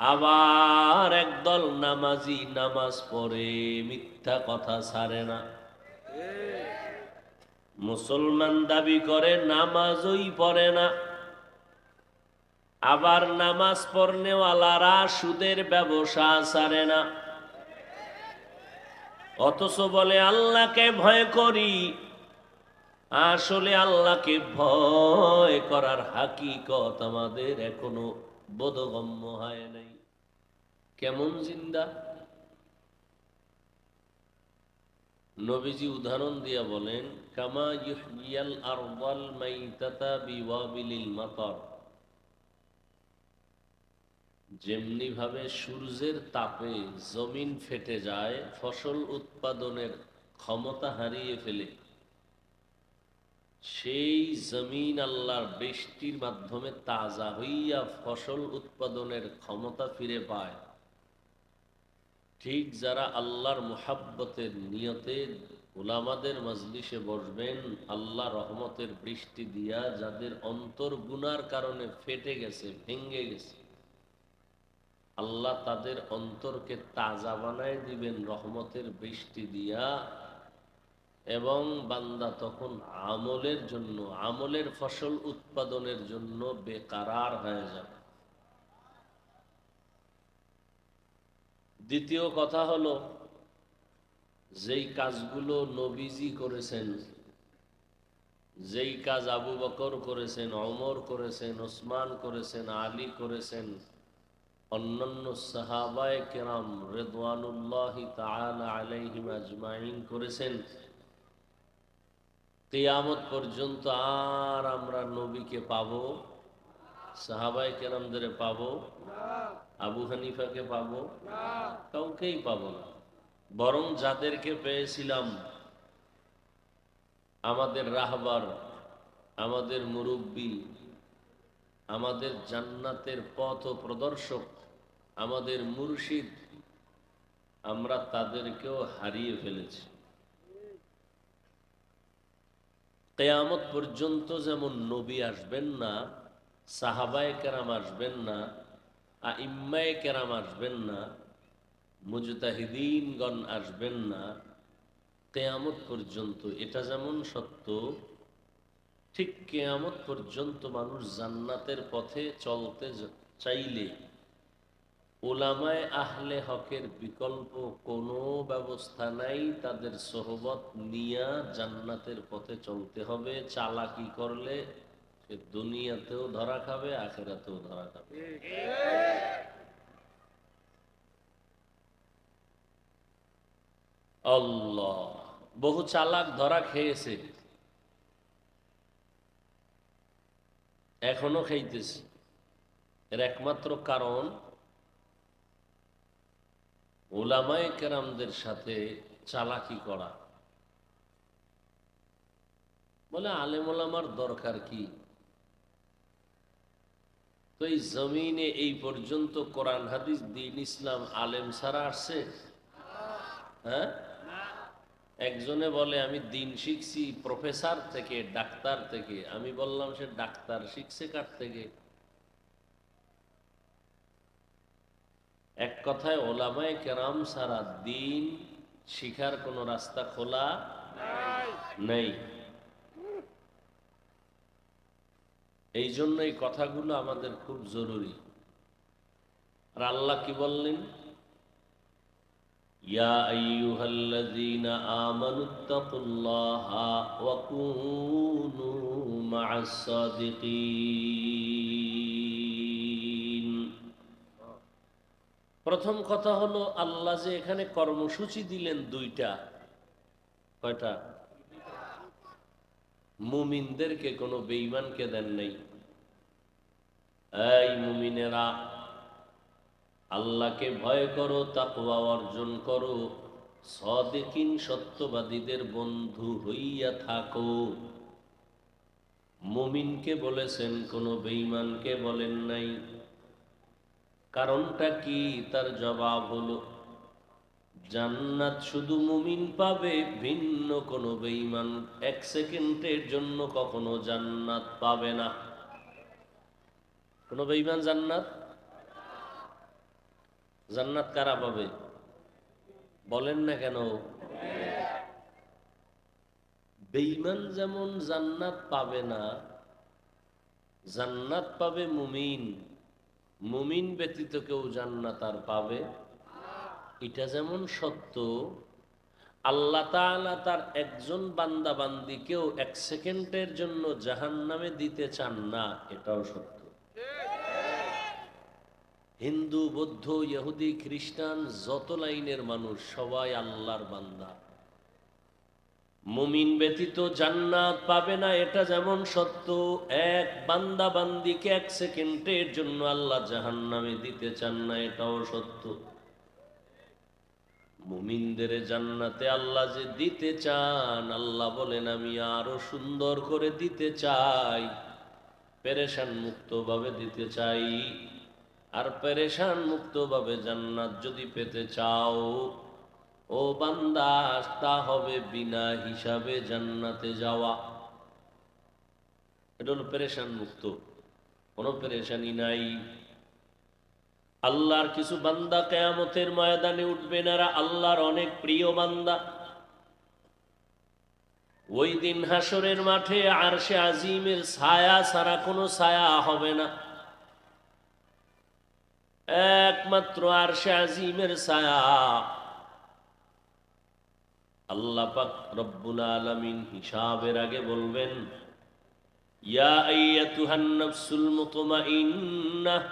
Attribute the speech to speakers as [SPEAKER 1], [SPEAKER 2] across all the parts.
[SPEAKER 1] আবার একদল নামাজি নামাজ পড়ে মিথ্যা কথা ছাড়ে না। মুসলমান দাবি করে নামাজই পড়ে না। আবার নামাজ পড়নেওয়ালারা সুদের ব্যবসা ছাড়ে না, অথচ বলে আল্লাহকে ভয় করি। আসলে আল্লাহকে ভয় করার হাকিকত আমাদের এখনো বোধগম্য হয় নাই। কেমন জিন্দা! নবীজি উদাহরণ দিয়া বলেন, কামা ইউহইয়াল আরদাল মাইতাতা বিওয়াবিলিল মাতার, যেমনি ভাবে সূর্যের তাপে জমিন ফেটে যায়, ফসল উৎপাদনের ক্ষমতা হারিয়ে ফেলে, সেই জমিন আল্লাহর বৃষ্টির মাধ্যমে তাজা হইয়া ফসল উৎপাদনের ক্ষমতা ফিরে পায়। ঠিক যারা আল্লাহর মুহাব্বতের নিয়তে উলামাদের মজলিসে বসবেন, আল্লাহ রহমতের বৃষ্টি দিয়া যাদের অন্তর গুনার কারণে ফেটে গেছে, ভেঙ্গে গেছে, আল্লাহ তাদের অন্তরকে তাজা বানায় দিবেন রহমতের বৃষ্টি দিয়া। এবং বান্দা তখন আমলের জন্য, আমলের ফসল উৎপাদনের জন্য বেকারার হয়ে যাবে। দ্বিতীয় কথা হলো, যেই কাজগুলো নবীজি করেছেন, যেই কাজ আবু বকর করেছেন, ওমর করেছেন, ওসমান করেছেন, আলী করেছেন, অন্যান্য সাহাবায়ে কেরাম রিদওয়ানুল্লাহি তাআলা আলাইহিম আজমাইন করেছেন, কিয়ামত পর্যন্ত আর আমরা নবীকে পাবো, সাহাবায়ে কেরামদের পাবো, আবু হানিফাকে পাবো, কাউকেই পাবো না। বরং যাদেরকে পেয়েছিলাম, আমাদের রাহবার, আমাদের মুরব্বী, আমাদের জান্নাতের পথ প্রদর্শক, আমাদের মুর্শিদ, আমরা তাদেরকেও হারিয়ে ফেলেছি। কিয়ামত পর্যন্ত যেমন নবী আসবেন না, সাহাবায়ে কেরাম আসবেন না, আইম্মায়ে কেরাম আসবেন না, মুজতাহিদিনগণ আসবেন না, কিয়ামত পর্যন্ত এটা যেমন সত্য, ঠিক কিয়ামত পর্যন্ত মানুষ জান্নাতের পথে চলতে চাইলে উলামায়ে আহলে হকের বিকল্প কোনো ব্যবস্থা নাই। তাদের সোহবত নিয়া জান্নাতের পথে চলতে হবে। চালাকি করলে সে দুনিয়াতেও ধরা খাবে, আখিরাতেও ধরা খাবে। আল্লাহ, বহু চালাক ধরা খেয়েছে, এখনো খাইতেছে। এর একমাত্র কারণ উলামায়ে কেরামদের সাথে চালাকি করা। বলে আলেম ওলামার দরকার কি? তো এই জমিনে এই পর্যন্ত কোরআন হাদিস দ্বীন ইসলাম আলেম ছাড়া আসছে? হ্যাঁ, একজনে বলে আমি দিন শিখছি প্রফেসর থেকে, ডাক্তার থেকে। আমি বললাম সে ডাক্তার শিখছে কার থেকে? এক কথায় ওলামায়ে কেরাম ছাড়া দিন শিখার কোনো রাস্তা খোলা নেই। এই জন্য এই কথাগুলো আমাদের খুব জরুরি। আর আল্লাহ কি বললেন? ইয়া আইয়ুহাল্লাযীনা আমানুত্তাকুল্লাহা ওয়া কুনু মা'আস সাদিকিন। প্রথম কথা হলো, আল্লাহ যে এখানে কর্মসূচি দিলেন দুইটা। কয়টা? মুমিনদেরকে, কোনো বেঈমানকে দেন নাই। এই মুমিনেরা, আল্লাহকে ভয় করো, তাকওয়া অর্জন করো, সাদিকিন সত্যবাদীদের বন্ধু হইয়া থাকো। মুমিনকে বলেছেন, কোনো বেঈমানকে বলেন নাই। কারণটা কি? তার জবাব হলো, জান্নাত শুধু মুমিন পাবে, ভিন্ন কোনো বেঈমান এক সেকেন্ডের জন্য কখনো জান্নাত পাবে না। কোনো বেঈমান জান্নাত জান্নাত কারা পাবে বলেন না কেন? বেঈমান যেমন জান্নাত পাবে না, জান্নাত পাবে মুমিন। মুমিন ব্যতীত কেউ জান্নাত আর পাবে, এটা যেমন সত্য, আল্লাহ তাআলা তার একজন বান্দা বান্দীকেও এক সেকেন্ডের জন্য জাহান্নামে দিতে চান না, এটাও সত্য। হিন্দু, বৌদ্ধ, ইহুদি, খ্রিস্টান, যত লাইনের মানুষ সবাই আল্লাহর বান্দা। মুমিন ব্যতীত জান্নাত পাবে না, এটা যেমন সত্য, এক বান্দা বান্দিকে এক সেকেন্ডের জন্য আল্লাহ জাহান্নামে দিতে চান না, এটাও সত্য। মুমিনদের জান্নাতে আল্লাহ যে দিতে চান, আল্লাহ বলেন আমি আরো সুন্দর করে দিতে চাই, পেরেশান মুক্ত ভাবে দিতে চাই। আর পেরেশান মুক্ত ভাবে জান্নাত যদি পেতে চাও ও বান্দা, তা হবে বিনা হিসাবে জান্নাতে যাওয়া। এটা হলো পেরেশান মুক্ত, কোনো পেরেশানি নাই। আল্লাহর কিছু বান্দা কিয়ামতের ময়দানে উঠবেন, আর আল্লাহর অনেক প্রিয় বান্দা। ওই দিন হাসরের মাঠে আরশে আজিমের ছায়া ছাড়া কোনো ছায়া হবে না, একমাত্র আরশে আজিমের ছায়া। আল্লাহ পাক রব্বুল আলামিন হিসাবের আগে বলবেন, ইয়া আইয়াতুহান নাফসুল মুতমাইন্নাহ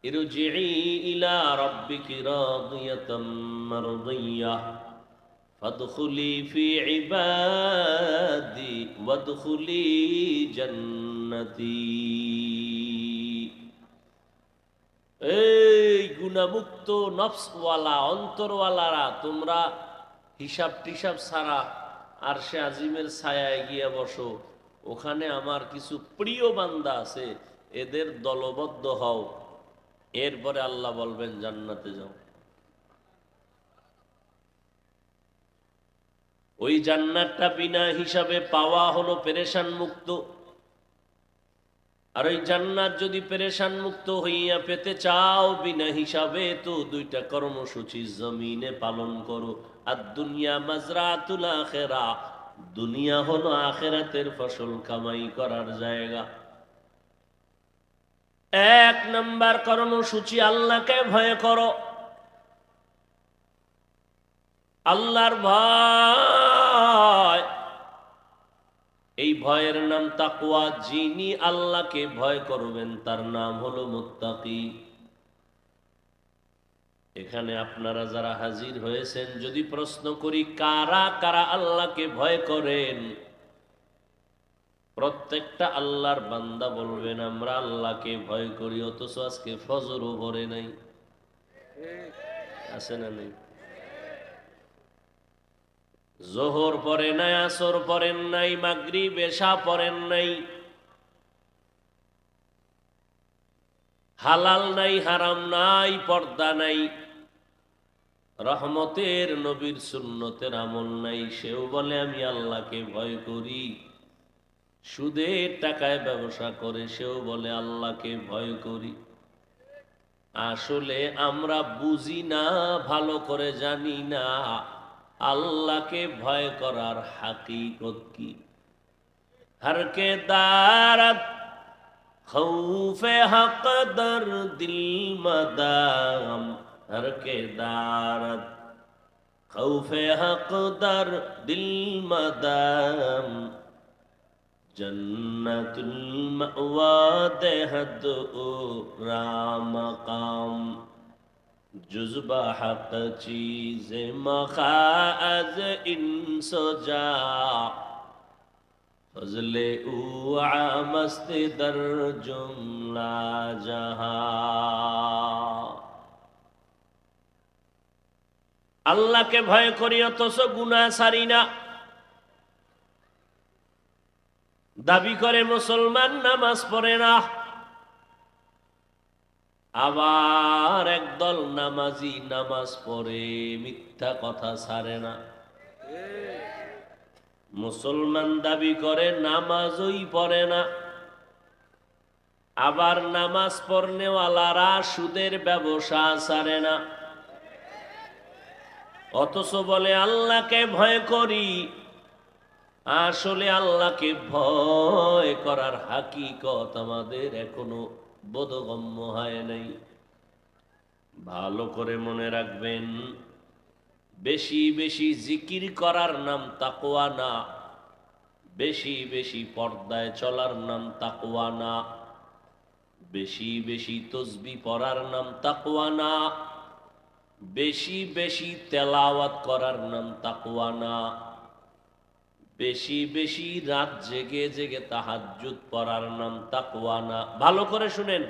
[SPEAKER 1] ইরজিই ইলা রাব্বিকি রাদিয়াতাম মারদিয়াহ ফাদখুলি ফি ইবাদি ওয়াদখুলি জান্নাতি। এই গুনাহমুক্ত নফসওয়ালা অন্তরওয়ালারা, তোমরা হিসাব টিসাব ছাড়া আরশে আজিমের ছায়ায় গিয়ে বসো, ওখানে আমার কিছু প্রিয় বান্দা আছে, এদের দলবদ্ধ হও। এরপরে আল্লাহ বলবেন জান্নাতে যাও। ওই জান্নাতটা বিনা হিসাবে পাওয়া হলো পেরেশান মুক্ত। আর ওই জান্নাত যদি পেরেশান মুক্ত হইয়া পেতে চাও বিনা হিসাবে, তো দুইটা কর্মসূচি জমিনে পালন করো। আর দুনিয়া মাজরাতুল আখিরা, দুনিয়া হলো আখিরাতের ফসল কামাই করার জায়গা। এক নাম্বার কর্মসূচি, আল্লাহকে ভয় করো। আল্লাহর ভয়, এই ভয়ের নাম তাকওয়া। যিনি আল্লাহকে ভয় করবেন তার নাম হলো মুত্তাকি। এখানে আপনারা যারা হাজির হয়েছেন, যদি প্রশ্ন করি কারা কারা আল্লাহকে ভয় করেন, প্রত্যেকটা আল্লাহর বান্দা বলবেন আমরা আল্লাহকে ভয় করি, অথচ আজকে ফজরও পড়ে নাই। আছে না নেই? জোহর পড়ে নাই, আসর পড়েন নাই, মাগরিব এশা পড়েন নাই, হালাল নাই, হারাম নাই, পর্দা নাই, রহমতের নবীর সুন্নতের আমল নাই, সেও বলে আমি আল্লাহকে ভয় করি। সুদের টাকায় ব্যবসা করে, সেও বলে আল্লাহকে ভয় করি। আসলে আমরা বুঝি না, ভালো করে জানি না আল্লাহকে ভয় করার হাকিকত কি। হর কে দারত খৌফে হক দর দিল মদাম, হর কে দারত খৌফে হক দর দিল মদাম, জন্নতুল মাওয়া দেহদ ও রামকাম, जुज़्बा हक़ चीज़ मखाज़ इंसोजा, फज़ले ऊ मस्त दर जुमला जहां। আল্লাহকে ভয় করি অথচ গুনাহ ছাড়ি না। দাবি করে মুসলমান, নামাজ পড়ে না। আবার একদল নামাজি নামাজ পড়ে, মিথ্যা কথা ছাড়ে না। মুসলমান দাবি করে, নামাজই পড়ে না। আবার নামাজ পড়নেওয়ালারা সুদের ব্যবসা ছাড়ে না, অথচ বলে আল্লাহকে ভয় করি। আসলে আল্লাহকে ভয় করার হাকিকত আমাদের এখনো বোধগম্য হয় নাই। ভালো করে মনে রাখবেন, বেশি বেশি জিকির করার নাম তাকওয়া না, বেশি বেশি পর্দায় চলার নাম তাকওয়া না, বেশি বেশি তসবিহ পড়ার নাম তাকওয়া না, বেশি বেশি তেলাওয়াত করার নাম তাকওয়া না, বেশি বেশি রাত জেগে জেগে তাহাজ্জুদ পড়ার নাম তাকওয়া না। ভালো করে শুনেন,